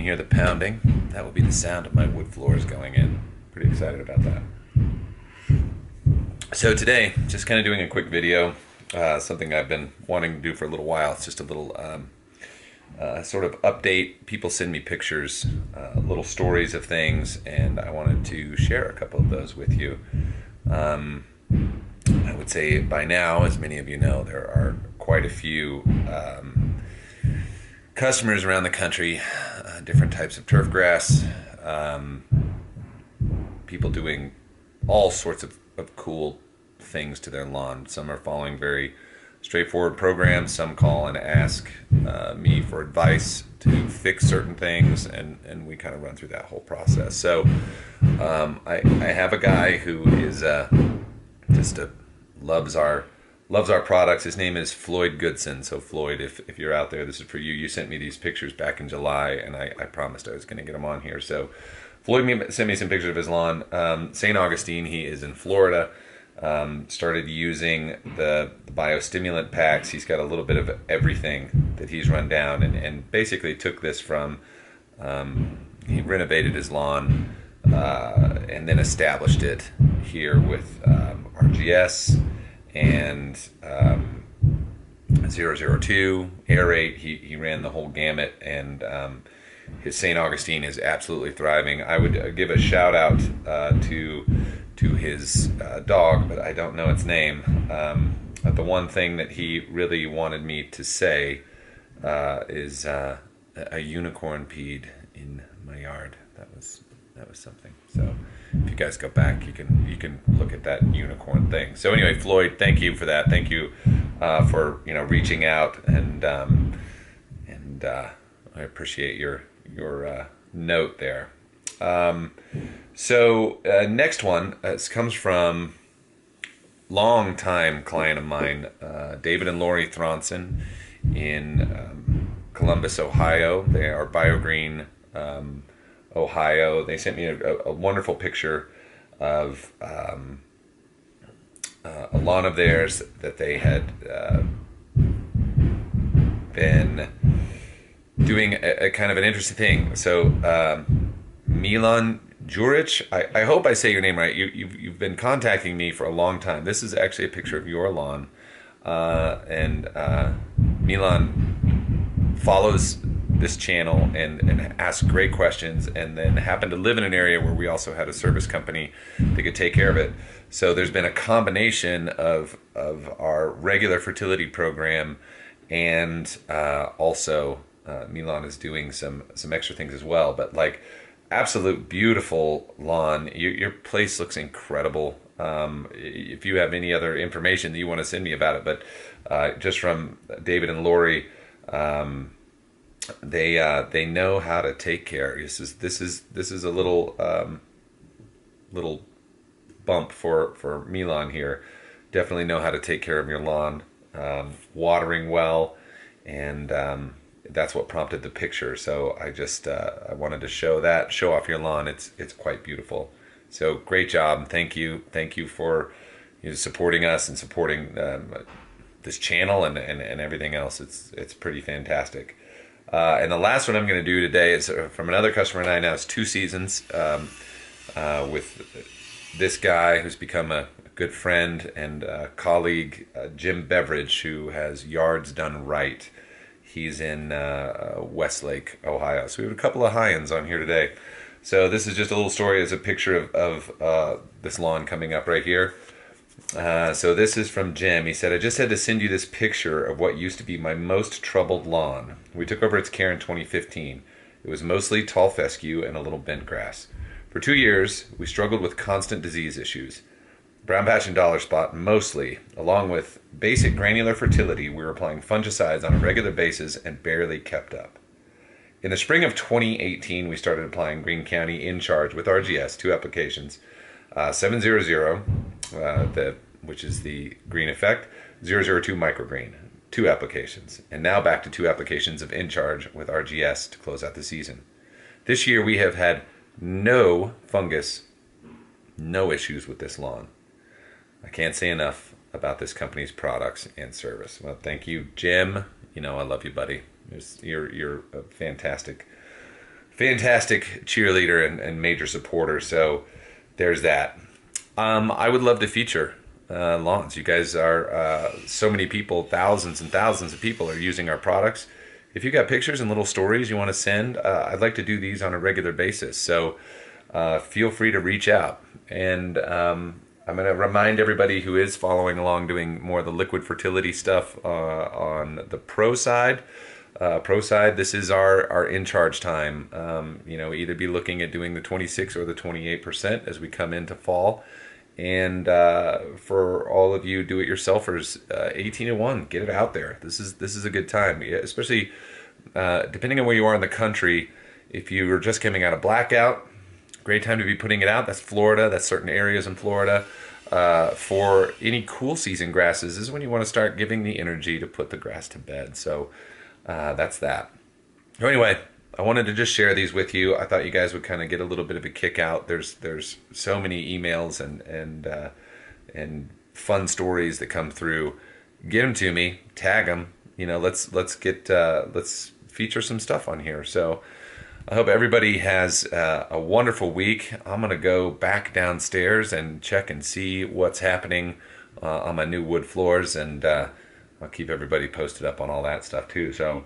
hear the pounding, that will be the sound of my wood floors going in. Pretty excited about that. So today, just kind of doing a quick video, something I've been wanting to do for a little while. It's just a little sort of update. People send me pictures, little stories of things, and I wanted to share a couple of those with you. I would say by now, as many of you know, there are quite a few customers around the country, different types of turf grass, people doing all sorts of cool things to their lawn. Some are following very straightforward programs. Some call and ask me for advice to fix certain things, and we kind of run through that whole process. So I have a guy who is loves our products. His name is Floyd Goodson. So Floyd, if you're out there, this is for you. You sent me these pictures back in July, and I promised I was going to get them on here. So Floyd sent me some pictures of his lawn. St. Augustine, he is in Florida. Started using the biostimulant packs. He's got a little bit of everything that he's run down, and basically took this from, he renovated his lawn and then established it here with RGS and 002, aerate. He ran the whole gamut, and his St. Augustine is absolutely thriving. I would give a shout out to his dog, but I don't know its name. The one thing that he really wanted me to say is a unicorn peed in my yard. That was something. So if you guys go back, you can look at that unicorn thing. So anyway, Floyd, thank you for that. Thank you for reaching out, and I appreciate your note there. So next one comes from longtime client of mine, David and Lori Thronson in Columbus, Ohio. They are BioGreen, Ohio. They sent me a wonderful picture of a lawn of theirs that they had been doing a kind of an interesting thing. So Milan Juric, I hope I say your name right. You've been contacting me for a long time. This is actually a picture of your lawn, and Milan follows this channel and asks great questions, and then happened to live in an area where we also had a service company that could take care of it. So there's been a combination of our regular fertility program, and also Milan is doing some extra things as well. But like, absolute beautiful lawn. Your place looks incredible. If you have any other information that you want to send me about it, but just from David and Lori, they know how to take care. This is a little bump for Milan here. Definitely know how to take care of your lawn, watering well, and that's what prompted the picture. So I just I wanted to show off your lawn. It's quite beautiful. So great job. Thank you for supporting us and supporting this channel and everything else. It's pretty fantastic. And the last one I'm going to do today is from another customer and I. Now it's 2 seasons with this guy who's become a good friend and colleague, Jim Beveridge, who has Yards Done Right. He's in Westlake, Ohio. So we have a couple of high-ends on here today. So this is just a little story. It's a picture of this lawn coming up right here. So this is from Jim. He said, I just had to send you this picture of what used to be my most troubled lawn. We took over its care in 2015. It was mostly tall fescue and a little bent grass. For 2 years, we struggled with constant disease issues. Brown patch and dollar spot mostly, along with basic granular fertility. We were applying fungicides on a regular basis and barely kept up. In the spring of 2018, we started applying Green County in charge with RGS, 2 applications, 700, which is the green effect, 002 microgreen, 2 applications, and now back to 2 applications of in charge with RGS to close out the season. This year we have had no fungus, no issues with this lawn. I can't say enough about this company's products and service. Well, thank you, Jim. You know I love you, buddy. You're a fantastic fantastic cheerleader and major supporter. So there's that. I would love to feature lawns. You guys are so many people, thousands and thousands of people are using our products. If you got pictures and little stories you want to send, I'd like to do these on a regular basis. So feel free to reach out. And I'm going to remind everybody who is following along doing more of the liquid fertility stuff on the pro side. This is our in charge time. Either be looking at doing the 26 or the 28% as we come into fall. And for all of you do-it-yourselfers, 18-1, get it out there. This is a good time, especially depending on where you are in the country. If you are just coming out of blackout, great time to be putting it out. That's Florida. That's certain areas in Florida. For any cool season grasses, this is when you want to start giving the energy to put the grass to bed. So that's that. So anyway, I wanted to just share these with you. I thought you guys would kind of get a little bit of a kick out. There's so many emails and fun stories that come through. Get them to me, tag them. Let's feature some stuff on here. So I hope everybody has a wonderful week. I'm gonna go back downstairs and check and see what's happening on my new wood floors, and I'll keep everybody posted up on all that stuff too. So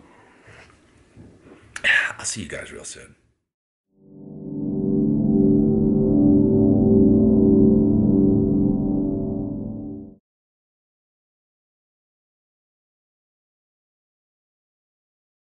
I'll see you guys real soon.